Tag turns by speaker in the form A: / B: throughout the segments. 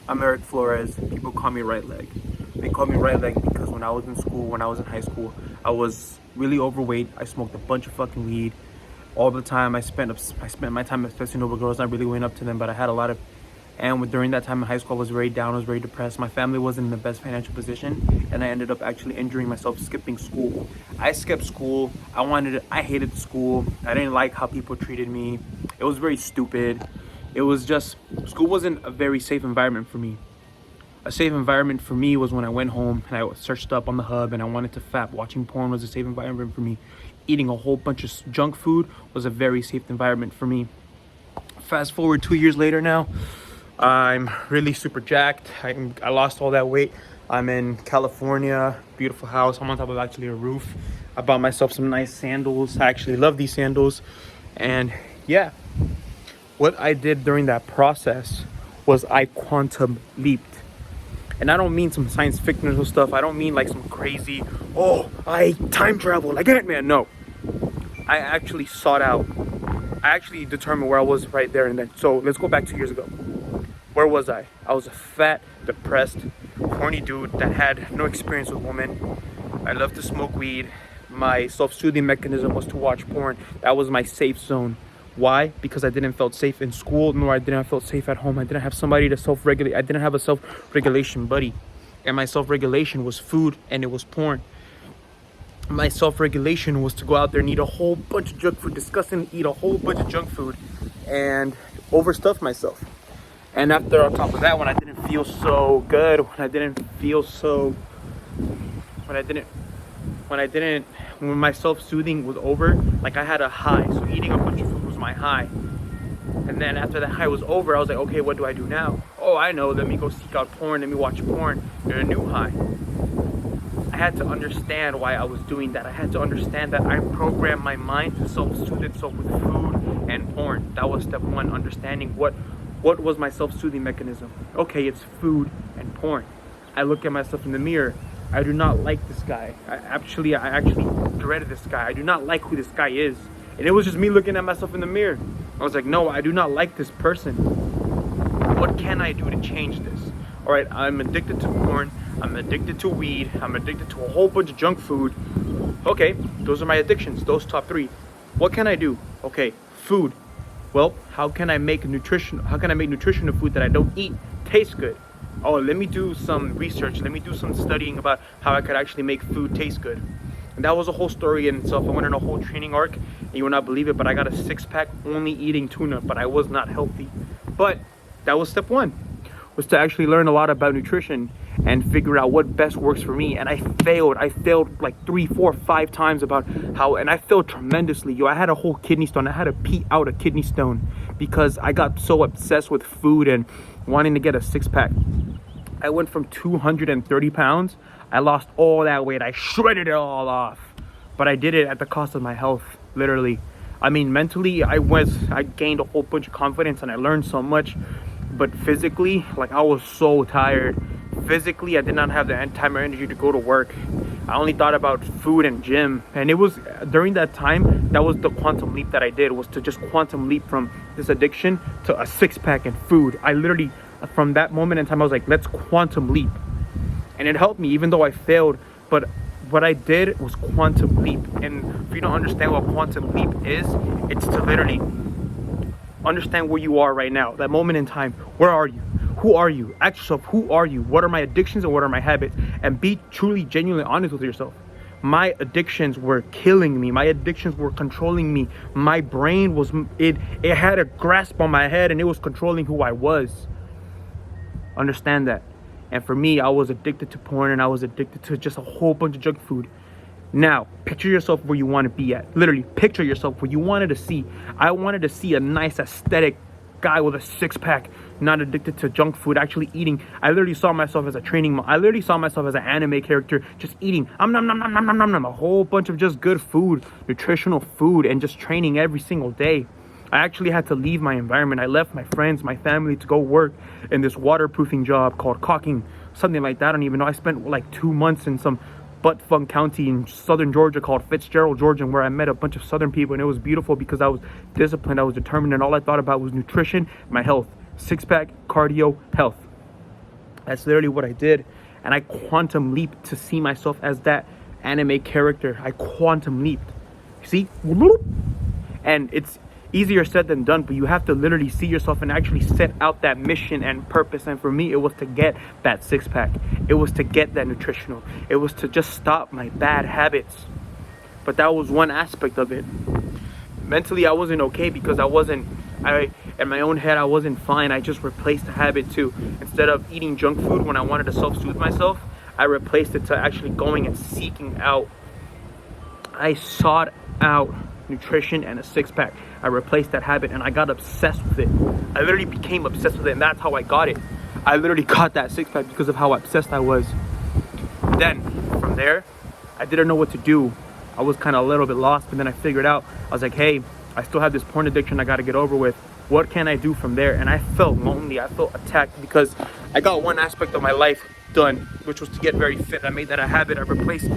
A: I'm Eric Flores. People call me Right Leg. They call me Right Leg because when I was in school, when I was in high school, I was really overweight. I smoked a bunch of fucking weed all the time. I spent my time obsessing over girls. I really went up to them, but I had a lot of. And during that time in high school, I was very down. I was very depressed. My family wasn't in the best financial position, and I ended up actually injuring myself skipping school. I skipped school. I hated school. I didn't like how people treated me. It was very stupid. It was just, school wasn't a very safe environment for me. A safe environment for me was when I went home and I searched up on the hub and I wanted to fap. Watching porn was a safe environment for me. Eating a whole bunch of junk food was a very safe environment for me. Fast forward 2 years later now, I'm really super jacked. I lost all that weight. I'm in California, beautiful house. I'm on top of actually a roof. I bought myself some nice sandals. I actually love these sandals. And yeah, what I did during that process was I quantum leaped. And I don't mean some science fictional stuff. I don't mean like some crazy, oh, I time travel like Ant-Man. No, I actually sought out. I actually determined where I was right there and then. So let's go back 2 years ago. Where was I? I was a fat, depressed, horny dude that had no experience with women. I loved to smoke weed. My self-soothing mechanism was to watch porn. That was my safe zone. Why? Because I didn't feel safe in school, nor I didn't feel safe at home. I didn't have somebody to self-regulate. I didn't have a self-regulation buddy. And my self-regulation was food and it was porn. My self-regulation was to go out there and eat a whole bunch of junk food, disgusting, eat a whole bunch of junk food and overstuff myself. And after, on top of that, when I didn't feel so good, when my self-soothing was over, like I had a high. So eating a bunch of food was my high. And then after that high was over, I was like, okay, what do I do now? Oh, I know, let me go seek out porn, let me watch porn. Get a new high. I had to understand why I was doing that. I had to understand that I programmed my mind to self-soothe itself with food and porn. That was step one, understanding what was my self-soothing mechanism. Okay, it's food and porn. I look at myself in the mirror. I do not like this guy. I actually dreaded this guy. I do not like who this guy is. And it was just me looking at myself in the mirror. I was like, no, I do not like this person. What can I do to change this? All right, I'm addicted to porn. I'm addicted to weed. I'm addicted to a whole bunch of junk food. Okay, those are my addictions, those top three. What can I do? Okay, food. Well, how can I make nutritional food that I don't eat taste good? Oh, let me do some research. Let me do some studying about how I could actually make food taste good. And that was a whole story in itself. I went on a whole training arc, and you will not believe it, but I got a six-pack only eating tuna, but I was not healthy. But that was step one, was to actually learn a lot about nutrition and figure out what best works for me. And I failed like 3, 4, 5 times about how, and I failed tremendously. I had a whole kidney stone. I had to pee out a kidney stone because I got so obsessed with food and wanting to get a six-pack. I went from 230 pounds. I lost all that weight. I shredded it all off. But I did it at the cost of my health, literally. I mean, mentally, I gained a whole bunch of confidence and I learned so much. But physically, like, I was so tired. Physically, I did not have the time or energy to go to work. I only thought about food and gym. And it was during that time, that was the quantum leap that I did, was to just quantum leap from this addiction to a six-pack and food. I literally, from that moment in time, I was like, let's quantum leap. And it helped me, even though I failed. But what I did was quantum leap. And if you don't understand what quantum leap is, it's to literally understand where you are right now, that moment in time. Where are you? Who are you? Ask yourself, who are you? What are my addictions and what are my habits? And be truly, genuinely honest with yourself. My addictions were killing me. My addictions were controlling me. My brain was, it had a grasp on my head and it was controlling who I was. Understand that. And for me, I was addicted to porn and I was addicted to just a whole bunch of junk food. Now, picture yourself where you want to be at. Literally, picture yourself where you wanted to see. I wanted to see a nice aesthetic guy with a six-pack, not addicted to junk food, actually eating. I literally saw myself as a training I literally saw myself as an anime character, just eating a whole bunch of just good food, nutritional food, and just training every single day. I actually had to leave my environment. I left my friends, my family to go work in this waterproofing job called caulking, something like that. I don't even know. I spent like 2 months in some butt-fuck county in southern Georgia called Fitzgerald, Georgia, where I met a bunch of southern people, and it was beautiful because I was disciplined, I was determined, and all I thought about was nutrition, my health, six-pack, cardio, health. That's literally what I did. And I quantum leaped to see myself as that anime character. I quantum leaped. See? And it's easier said than done, but you have to literally see yourself and actually set out that mission and purpose. And for me, it was to get that six pack. It was to get that nutritional. It was to just stop my bad habits. But that was one aspect of it. Mentally, I wasn't okay because in my own head, I wasn't fine. I just replaced the habit to, instead of eating junk food when I wanted to self-soothe myself, I replaced it to actually going and seeking out. I sought out nutrition and a six-pack. I replaced that habit and I got obsessed with it. I literally became obsessed with it, and that's how I got it. I literally got that six-pack because of how obsessed I was. Then, from there, I didn't know what to do. I was kind of a little bit lost, but then I figured out, I was like, hey, I still have this porn addiction I got to get over with. What can I do from there? And I felt lonely. I felt attacked because I got one aspect of my life done, which was to get very fit. I made that a habit. I replaced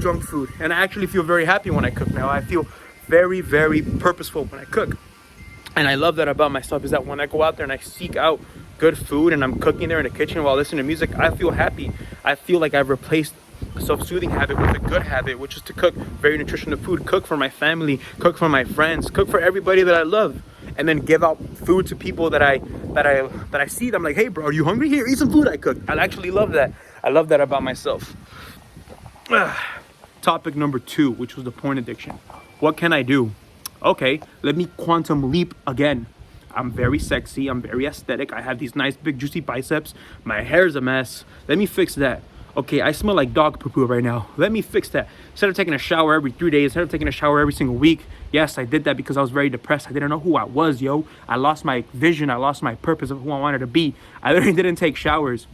A: junk food. And I actually feel very happy when I cook now. I feel very, very purposeful when I cook. And I love that about myself, is that when I go out there and I seek out good food and I'm cooking there in the kitchen while listening to music, I feel happy. I feel like I've replaced a self-soothing habit with a good habit, which is to cook very nutritional food, cook for my family, cook for my friends, cook for everybody that I love, and then give out food to people that I see. I'm like, hey bro, are you hungry? Here, eat some food I cooked. I actually love that. I love that about myself. Topic number 2, which was the porn addiction. What can I do? Okay, let me quantum leap again. I'm very sexy. I'm very aesthetic. I have these nice big juicy biceps. My hair's a mess. Let me fix that. Okay, I smell like dog poo-poo right now. Let me fix that. Instead of taking a shower every 3 days, instead of taking a shower every single week, yes, I did that because I was very depressed. I didn't know who I was, yo. I lost my vision. I lost my purpose of who I wanted to be. I literally didn't take showers.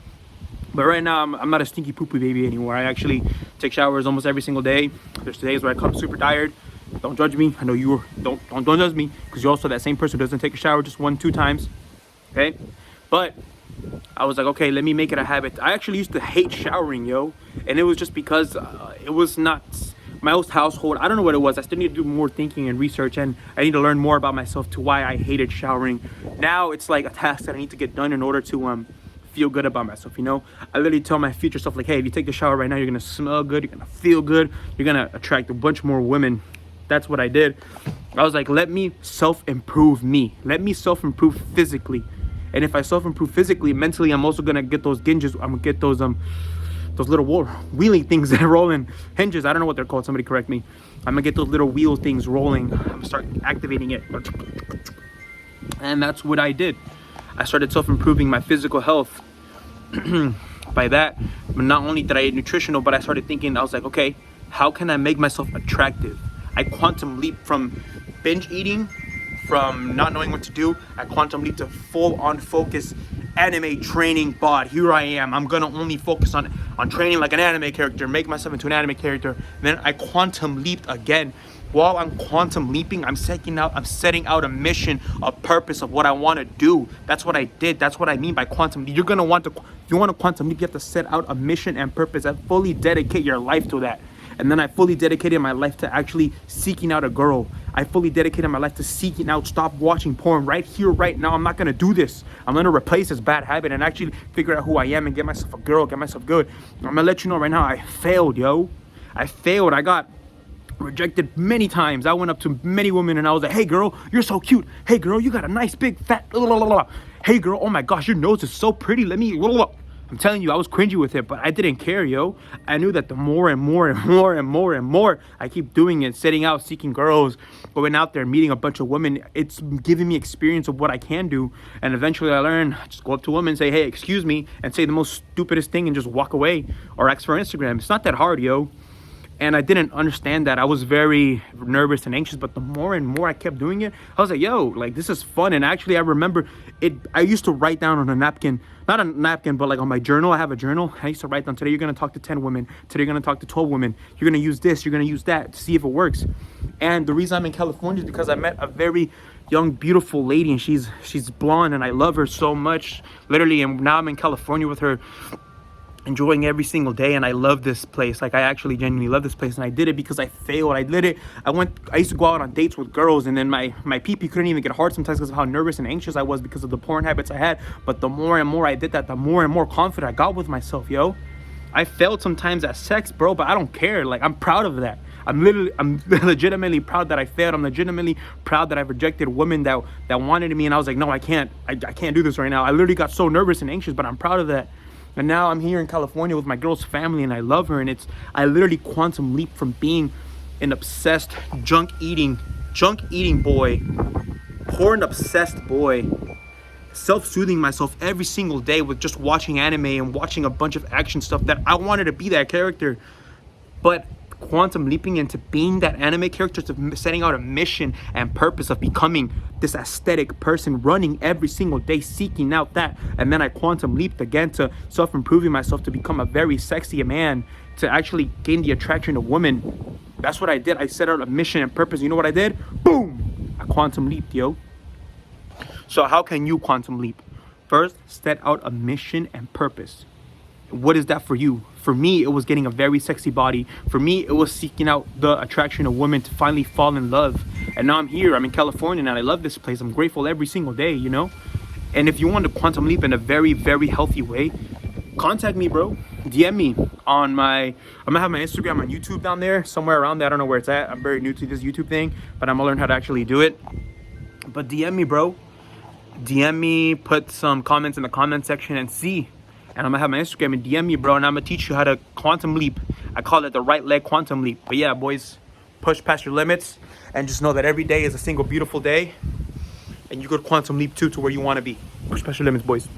A: But right now, I'm not a stinky poo-poo baby anymore. I actually take showers almost every single day. There's days where I come super tired. Don't judge me. I know you don't judge me, because you're also that same person who doesn't take a shower just 1-2 times. Okay? But I was like, okay, let me make it a habit. I actually used to hate showering, yo. And it was just because it was not my old household. I don't know what it was. I still need to do more thinking and research, and I need to learn more about myself to why I hated showering. Now it's like a task that I need to get done in order to feel good about myself, you know? I literally tell my future self, like, hey, if you take the shower right now, you're gonna smell good, you're gonna feel good, you're gonna attract a bunch more women. That's what I did. I was like, let me self-improve me. Let me self-improve physically. And if I self-improve physically, mentally, I'm also gonna get those hinges. I'm gonna get those little wheeling things that roll in hinges. I don't know what they're called. Somebody correct me. I'm gonna get those little wheel things rolling. I'm gonna start activating it. And that's what I did. I started self-improving my physical health. By that, but not only did I eat nutritional, but I started thinking, I was like, okay, how can I make myself attractive? I quantum leap from binge eating, from not knowing what to do. I quantum leap to full-on focus anime training bod. Here I am. I'm gonna only focus on training like an anime character, make myself into an anime character. Then I quantum leaped again. While I'm quantum leaping, I'm setting out a mission, a purpose of what I want to do. That's what I did. That's what I mean by quantum leap. If you want to quantum leap, you have to set out a mission and purpose and fully dedicate your life to that. And then I fully dedicated my life to actually seeking out a girl. I fully dedicated my life to seeking out, stop watching porn right here, right now. I'm not going to do this. I'm going to replace this bad habit and actually figure out who I am and get myself a girl, get myself good. I'm going to let you know right now, I failed, yo. I failed. I got rejected many times. I went up to many women and I was like, hey girl, you're so cute. Hey girl, you got a nice big fat, hey girl, oh my gosh, your nose is so pretty. Let me, I'm telling you, I was cringy with it, but I didn't care, yo. I knew that the more and more I keep doing it, setting out, seeking girls, going out there, meeting a bunch of women, it's giving me experience of what I can do. And eventually I learned, just go up to a woman, say, hey, excuse me, and say the most stupidest thing and just walk away or ask for Instagram. It's not that hard, yo. And I didn't understand that. I was very nervous and anxious, but the more and more I kept doing it, I was like, yo, like, this is fun. And actually, I remember it. I used to write down on a napkin, not a napkin, but like on my journal. I have a journal. I used to write down, today you're going to talk to 10 women. Today you're going to talk to 12 women. You're going to use this. You're going to use that to see if it works. And the reason I'm in California is because I met a very young, beautiful lady, and she's blonde, and I love her so much, literally. And now I'm in California with her. enjoying every single day, and I love this place. Like, I actually genuinely love this place, and I did it because I failed. I did it. I used to go out on dates with girls, and then my pee-pee couldn't even get hard sometimes because of how nervous and anxious I was because of the porn habits I had. But the more and more I did that, the more and more confident I got with myself, yo. I failed sometimes at sex, bro, but I don't care. Like, I'm proud of that. I'm legitimately proud that I failed. I'm legitimately proud that I rejected women that wanted me, and I was like, no, I can't do this right now. I literally got so nervous and anxious, but I'm proud of that. And now I'm here in California with my girl's family, and I love her, and I literally quantum leap from being an obsessed junk eating boy, porn obsessed boy, self-soothing myself every single day with just watching anime and watching a bunch of action stuff that I wanted to be that character, but quantum leaping into being that anime character, to setting out a mission and purpose of becoming this aesthetic person, running every single day, seeking out that. And then I quantum leaped again to self-improving myself to become a very sexy man, to actually gain the attraction of women. That's what I did. I set out a mission and purpose. You know what I did? Boom! I quantum leaped, yo. So how can you quantum leap? First, set out a mission and purpose. What is that for you? For me, it was getting a very sexy body. For me, it was seeking out the attraction of women to finally fall in love. And now I'm here. I'm in California, and I love this place. I'm grateful every single day, you know? And if you want to quantum leap in a very, very healthy way, contact me, bro. DM me on I'm gonna have my Instagram on YouTube down there, somewhere around there. I don't know where it's at. I'm very new to this YouTube thing, but I'm gonna learn how to actually do it. But DM me, bro. DM me, put some comments in the comment section and see. And I'm gonna have my Instagram, and DM me, bro, and I'm gonna teach you how to quantum leap. I call it the right leg quantum leap. But yeah, boys, push past your limits, and just know that every day is a single beautiful day, and you could quantum leap too to where you want to be. Push past your limits, boys.